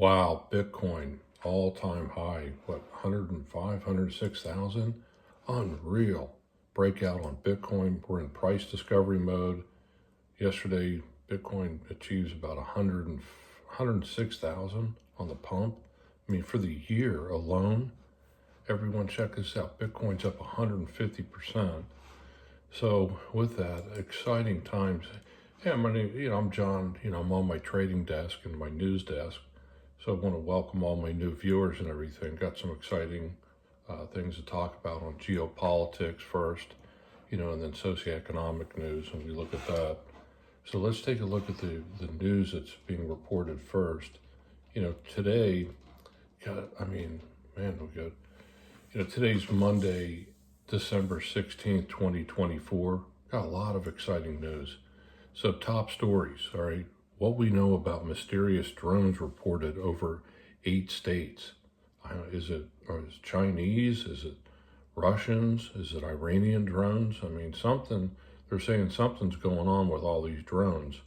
Wow, Bitcoin, all-time high, what, 105, 106,000? Unreal. Breakout on Bitcoin. We're in price discovery mode. Yesterday, Bitcoin achieves about 106,000 on the pump. I mean, for the year alone, everyone check this out. Bitcoin's up 150%. So with that, exciting times. Yeah, my name, I'm John. I'm on my trading desk and my news desk. So I want to welcome all my new viewers and everything. Got some exciting things to talk about on geopolitics first, and then socioeconomic news, and we look at that. So let's take a look at the news that's being reported first. Today, today's Monday, December 16th, 2024. Got a lot of exciting news. So top stories, all right. What we know about mysterious drones reported over 8 states. Is it Chinese? Is it Russians? Is it Iranian drones? They're saying something's going on with all these drones.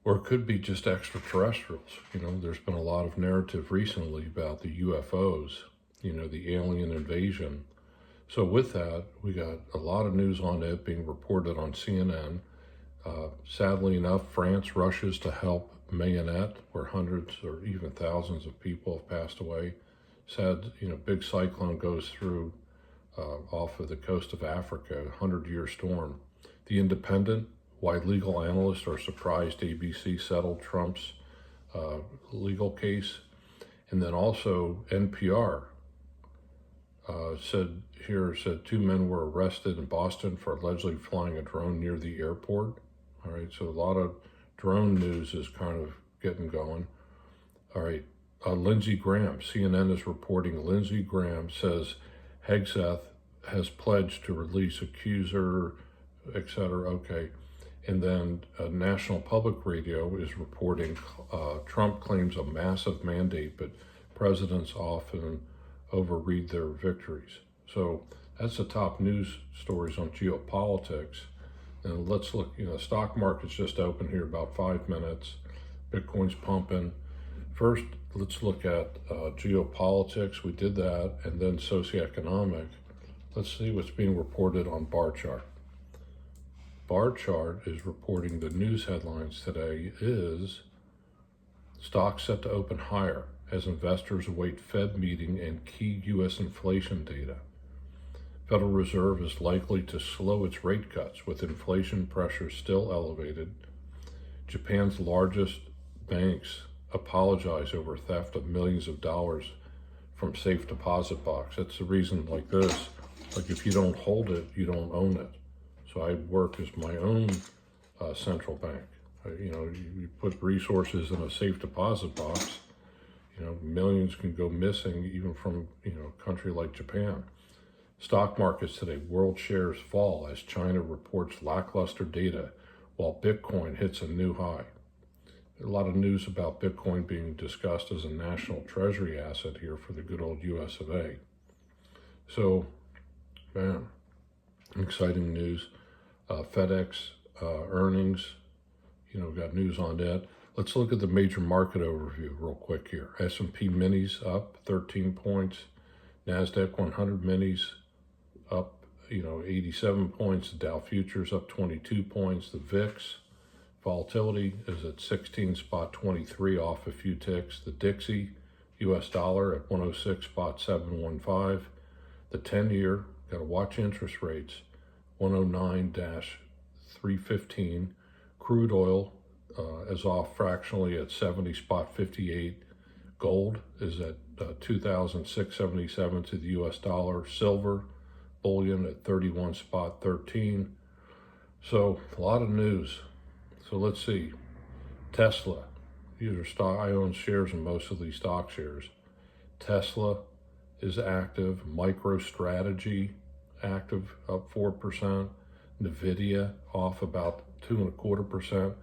Or it could be just extraterrestrials. There's been a lot of narrative recently about the UFOs, the alien invasion. So with that, we got a lot of news on it being reported on CNN. Sadly enough, France rushes to help Mayotte, where hundreds or even thousands of people have passed away. Sad, big cyclone goes through off of the coast of Africa, 100-year storm. The Independent, why legal analysts are surprised ABC settled Trump's legal case. And then also NPR said 2 men were arrested in Boston for allegedly flying a drone near the airport. All right, so a lot of drone news is kind of getting going. All right, Lindsey Graham, CNN is reporting Lindsey Graham says Hegseth has pledged to release accuser, etc. Okay, and then National Public Radio is reporting Trump claims a massive mandate, but presidents often overread their victories. So that's the top news stories on geopolitics. And let's look, stock market's just open here about 5 minutes. Bitcoin's pumping. First, let's look at geopolitics. We did that, and then socioeconomic. Let's see what's being reported on bar chart. Bar chart is reporting the news headlines today is stocks set to open higher as investors await Fed meeting and key U.S. inflation data. Federal Reserve is likely to slow its rate cuts with inflation pressure still elevated. Japan's largest banks apologize over theft of millions of dollars from safe deposit box. That's the reason like this. Like if you don't hold it, you don't own it. So I work as my own central bank. You put resources in a safe deposit box, millions can go missing even from, a country like Japan. Stock markets today, world shares fall as China reports lackluster data while Bitcoin hits a new high. A lot of news about Bitcoin being discussed as a national treasury asset here for the good old US of A. So, man, exciting news. FedEx earnings, got news on that. Let's look at the major market overview real quick here. S&P minis up 13 points. Nasdaq 100 minis up, 87 points. The Dow futures up 22 points. The VIX volatility is at 16.23, off a few ticks. The Dixie US dollar at 106.715. The 10-year, got to watch interest rates, 109-315. Crude oil is off fractionally at 70.58. Gold is at 2,677 to the US dollar. Silver bullion at 31.13. So a lot of news. So let's see. Tesla. These are stock. I own shares in most of these stock shares. Tesla is active. MicroStrategy active, up 4%. Nvidia off about 2.25%.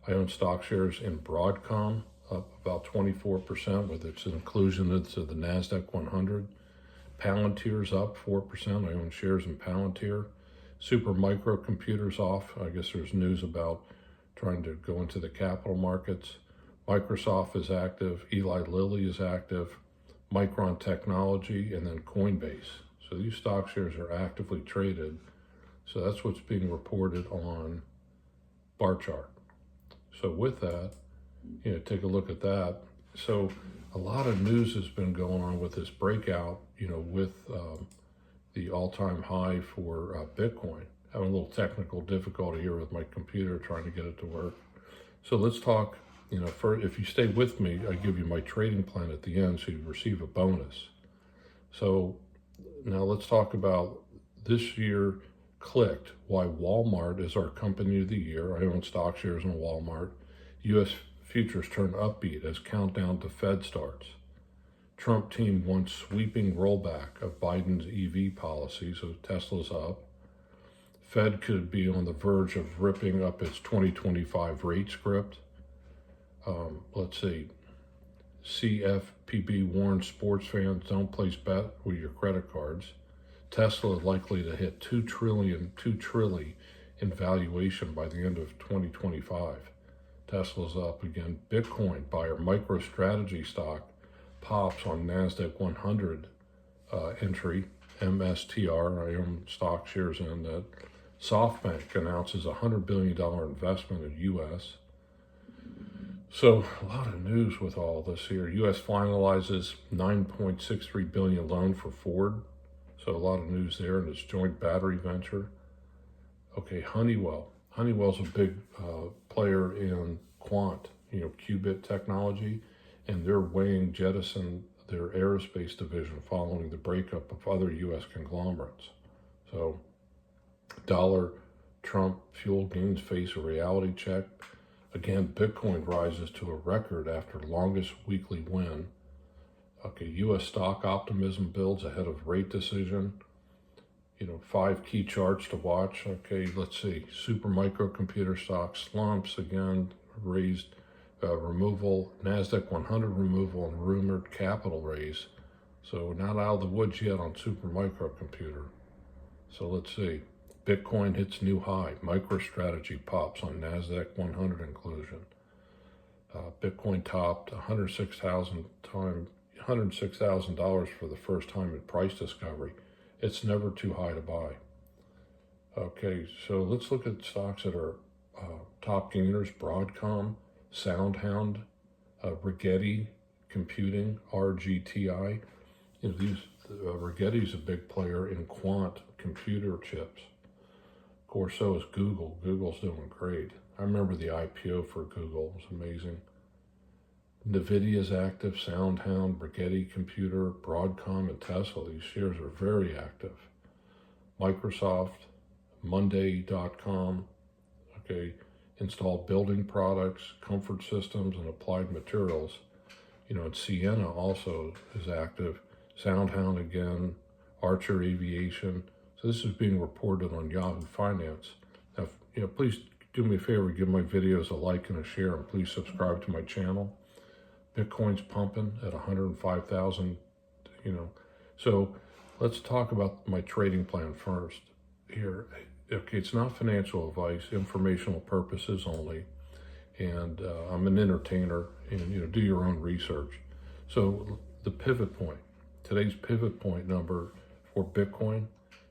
I own stock shares in Broadcom, up about 24% with its inclusion into the Nasdaq 100. Palantir's up 4%. I own shares in Palantir. Super Microcomputers off. I guess there's news about trying to go into the capital markets. Microsoft is active, Eli Lilly is active, Micron Technology, and then Coinbase. So these stock shares are actively traded. So that's what's being reported on bar chart. So with that, take a look at that. So a lot of news has been going on with this breakout, with the all-time high for Bitcoin. Having a little technical difficulty here with my computer trying to get it to work. So let's talk, if you stay with me, I give you my trading plan at the end so you receive a bonus. So now let's talk about this year clicked, why Walmart is our company of the year. I own stock shares in Walmart. U.S. futures turn upbeat as countdown to Fed starts. Trump team wants sweeping rollback of Biden's EV policy, so Tesla's up. Fed could be on the verge of ripping up its 2025 rate script. Let's see. CFPB warns sports fans don't place bet with your credit cards. Tesla is likely to hit $2 trillion in valuation by the end of 2025. Tesla's up again. Bitcoin buyer MicroStrategy stock pops on Nasdaq 100 entry, MSTR. I own stock shares in that. Softbank announces a $100 billion investment in U.S. So a lot of news with all this here. U.S. finalizes $9.63 billion loan for Ford. So a lot of news there in its joint battery venture. Okay, Honeywell. Honeywell's a big player in quant, qubit technology, and they're weighing jettison their aerospace division following the breakup of other U.S. conglomerates. So dollar Trump fuel gains face a reality check. Again, Bitcoin rises to a record after longest weekly win. Okay, U.S. stock optimism builds ahead of rate decision. 5 key charts to watch. Okay, let's see. Super microcomputer stock slumps again, raised removal, Nasdaq 100 removal, and rumored capital raise. So not out of the woods yet on super microcomputer. So let's see. Bitcoin hits new high. MicroStrategy pops on Nasdaq 100 inclusion. Bitcoin topped $106,000 for the first time in price discovery. It's never too high to buy. Okay, so let's look at stocks that are top gainers. Broadcom, SoundHound, Rigetti Computing, RGTI. Rigetti's a big player in quant computer chips. Of course, so is Google. Google's doing great. I remember the IPO for Google. It was amazing. Nvidia's active, SoundHound, Rigetti Computer, Broadcom, and Tesla. These shares are very active. Microsoft, Monday.com, okay, installed building products, comfort systems, and applied materials. And Sienna also is active. SoundHound again, Archer Aviation. So this is being reported on Yahoo Finance. Now, please do me a favor, give my videos a like and a share, and please subscribe to my channel. Bitcoin's pumping at 105,000, So let's talk about my trading plan first here. Okay, it's not financial advice, informational purposes only. And I'm an entertainer, and do your own research. So the pivot point, today's pivot point number for Bitcoin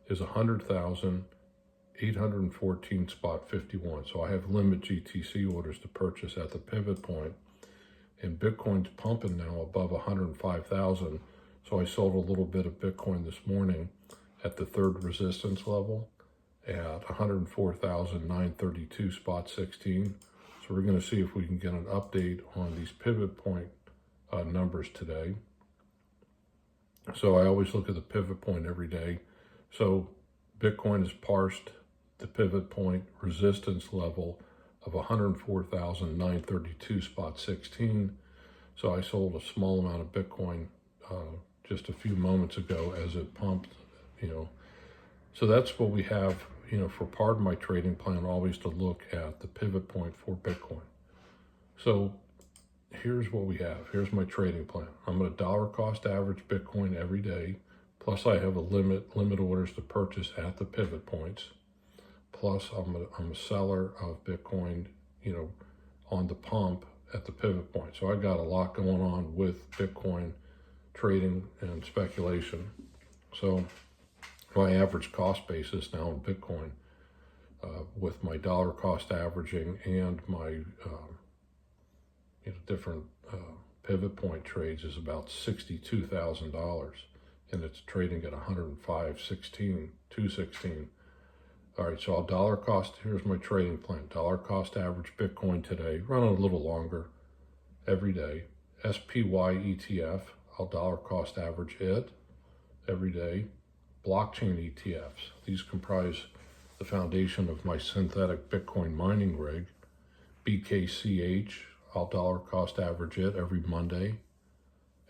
is 100,814.51. So I have limit GTC orders to purchase at the pivot point. And Bitcoin's pumping now above 105,000. So I sold a little bit of Bitcoin this morning at the third resistance level at 104,932.16. So we're going to see if we can get an update on these pivot point numbers today. So I always look at the pivot point every day. So Bitcoin has parsed the pivot point resistance level of 104,932.16. So I sold a small amount of Bitcoin just a few moments ago as it pumped, So that's what we have, for part of my trading plan, always to look at the pivot point for Bitcoin. So here's what we have. Here's my trading plan. I'm going to dollar cost average Bitcoin every day. Plus I have a limit orders to purchase at the pivot points. Plus I'm a seller of Bitcoin, on the pump at the pivot point. So I got a lot going on with Bitcoin trading and speculation. So my average cost basis now in Bitcoin, with my dollar cost averaging and my different pivot point trades, is about $62,000, and it's trading at 105.16, 216. All right, so I'll dollar cost, here's my trading plan. Dollar cost average Bitcoin today, running a little longer every day. SPY ETF, I'll dollar cost average it every day. Blockchain ETFs, these comprise the foundation of my synthetic Bitcoin mining rig. BKCH, I'll dollar cost average it every Monday.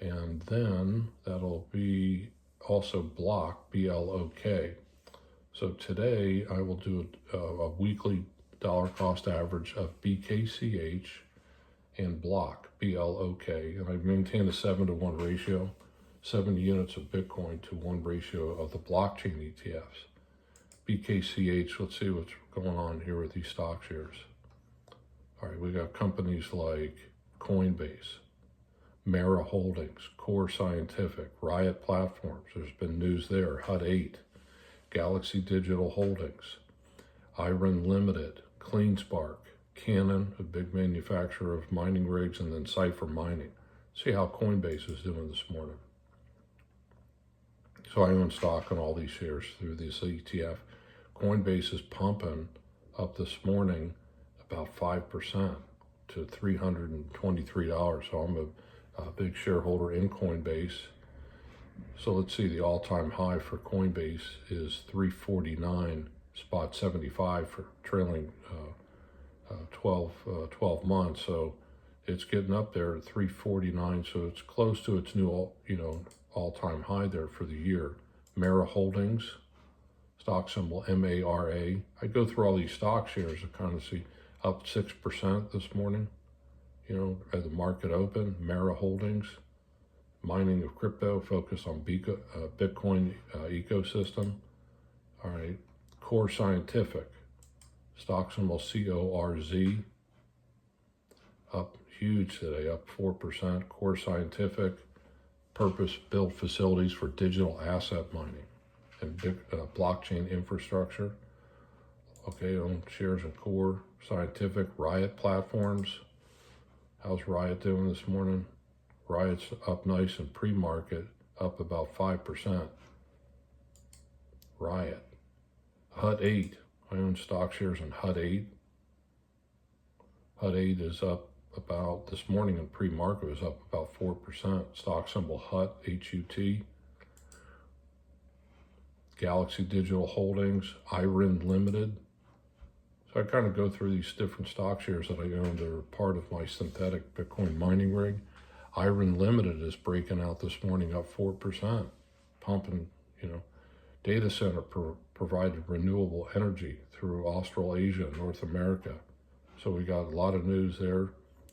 And then that'll be also Block, BLOK. So today I will do a weekly dollar cost average of BKCH and Block, BLOK. And I maintain a 7-to-1 ratio, 7 units of Bitcoin to 1 ratio of the blockchain ETFs. BKCH, let's see what's going on here with these stock shares. All right, we got companies like Coinbase, Mara Holdings, Core Scientific, Riot Platforms. There's been news there. HUD 8, Galaxy Digital Holdings, Iron Limited, CleanSpark, Canon, a big manufacturer of mining rigs, and then Cipher Mining. See how Coinbase is doing this morning. So I own stock on all these shares through this ETF. Coinbase is pumping up this morning about 5% to $323. So I'm a big shareholder in Coinbase. So let's see, the all-time high for Coinbase is 349.75 for trailing 12 months. So it's getting up there at 349. So it's close to its new, all-time high there for the year. Mara Holdings, stock symbol MARA. I go through all these stock shares to kind of see, up 6% this morning, at the market open. Mara Holdings, mining of crypto, focus on Bitcoin ecosystem. All right, Core Scientific, stock symbol CORZ, up huge today, up 4%. Core Scientific, purpose-built facilities for digital asset mining and blockchain infrastructure. Okay, own shares in Core Scientific. Riot Platforms, how's Riot doing this morning? Riot's up nice in pre-market, up about 5%. Riot. HUD 8, I own stock shares in HUD 8. HUD 8 is up about, this morning in pre-market was up about 4%. Stock symbol HUT, HUT. Galaxy Digital Holdings, Iron Limited. So I kind of go through these different stock shares that I own that are part of my synthetic Bitcoin mining rig. Iron Limited is breaking out this morning, up 4%, pumping, data center provided renewable energy through Australasia and North America. So we got a lot of news there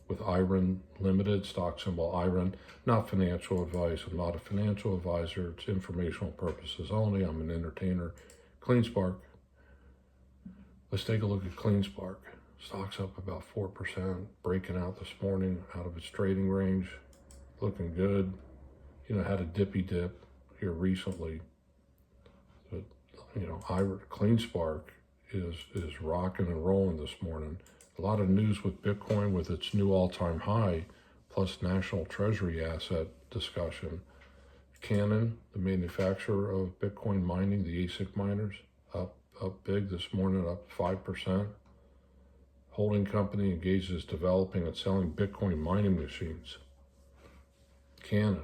with Iron Limited, stock symbol Iron. Not financial advice. I'm not a financial advisor. It's informational purposes only. I'm an entertainer. CleanSpark. Let's take a look at CleanSpark. Stock's up about 4%, breaking out this morning out of its trading range. Looking good. Had a dippy dip here recently. But, CleanSpark is rocking and rolling this morning. A lot of news with Bitcoin with its new all-time high, plus national treasury asset discussion. Canon, the manufacturer of Bitcoin mining, the ASIC miners, up big this morning, up 5%. Holding company engages developing and selling Bitcoin mining machines. Canon,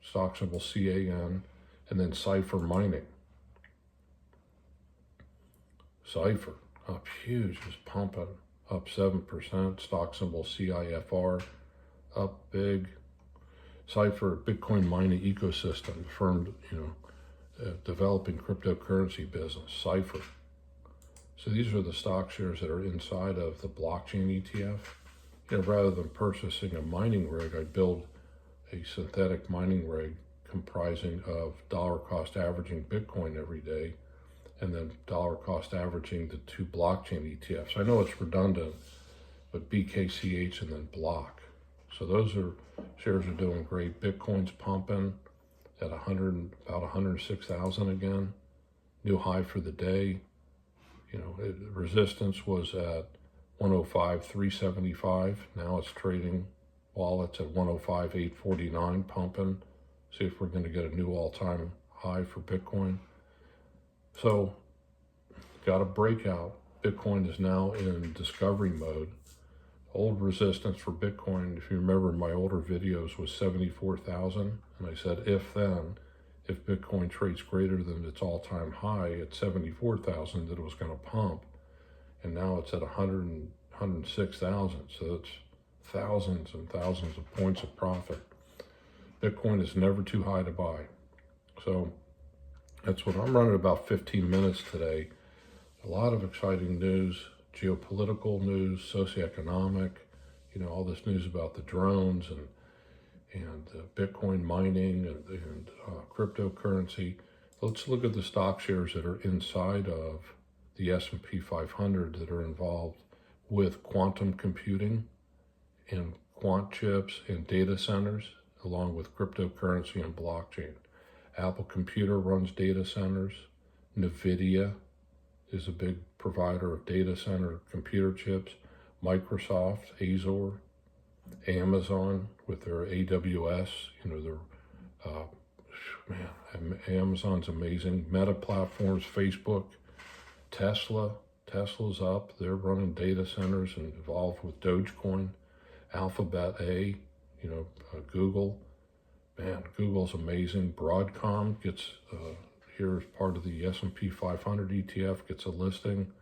stock symbol CAN, and then Cipher Mining. Cipher, up huge, is pumping, up 7%. Stock symbol CIFR, up big. Cipher, Bitcoin mining ecosystem, firm, developing cryptocurrency business, Cipher. So these are the stock shares that are inside of the blockchain ETF. Rather than purchasing a mining rig, I build a synthetic mining rig comprising of dollar cost averaging Bitcoin every day, and then dollar cost averaging the 2 blockchain ETFs. I know it's redundant, but BKCH and then Block. So those are shares are doing great. Bitcoin's pumping at about 106,000 again. New high for the day. You know, resistance was at 105,375. Now it's trading wallets at 105,849, pumping. See if we're going to get a new all-time high for Bitcoin. So, got a breakout. Bitcoin is now in discovery mode. Old resistance for Bitcoin, if you remember in my older videos, was 74,000. And I said, if Bitcoin trades greater than its all-time high at 74,000, that it was going to pump. And now it's at 106,000. So it's thousands and thousands of points of profit. Bitcoin is never too high to buy. So that's what I'm running about 15 minutes today. A lot of exciting news, geopolitical news, socioeconomic, you know, all this news about the drones and Bitcoin mining and cryptocurrency. Let's look at the stock shares that are inside of the S&P 500 that are involved with quantum computing and quant chips and data centers, along with cryptocurrency and blockchain. Apple Computer runs data centers. Nvidia is a big provider of data center computer chips. Microsoft, Azure, Amazon with their AWS, you know, Amazon's amazing. Meta platforms, Facebook, Tesla's up. They're running data centers and involved with Dogecoin. Alphabet A, you know, Google. Man, Google's amazing. Broadcom gets here as part of the S&P 500 ETF, gets a listing.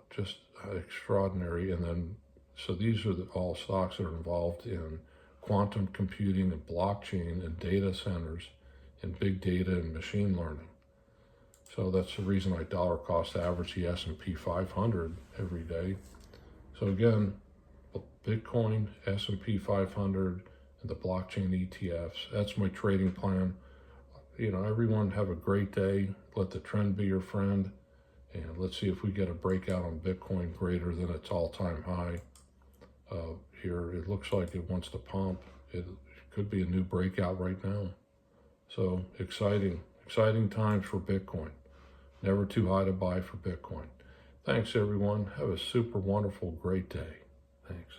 Just extraordinary. And then, so these are all stocks that are involved in quantum computing and blockchain and data centers and big data and machine learning. So that's the reason I dollar cost average the S&P 500 every day. So again, Bitcoin, S&P 500, and the blockchain ETFs. That's my trading plan. You know, everyone have a great day. Let the trend be your friend. And let's see if we get a breakout on Bitcoin greater than its all-time high. Here, it looks like it wants to pump. It could be a new breakout right now. So exciting times for Bitcoin. Never too high to buy for Bitcoin. Thanks, everyone. Have a super wonderful, great day. Thanks.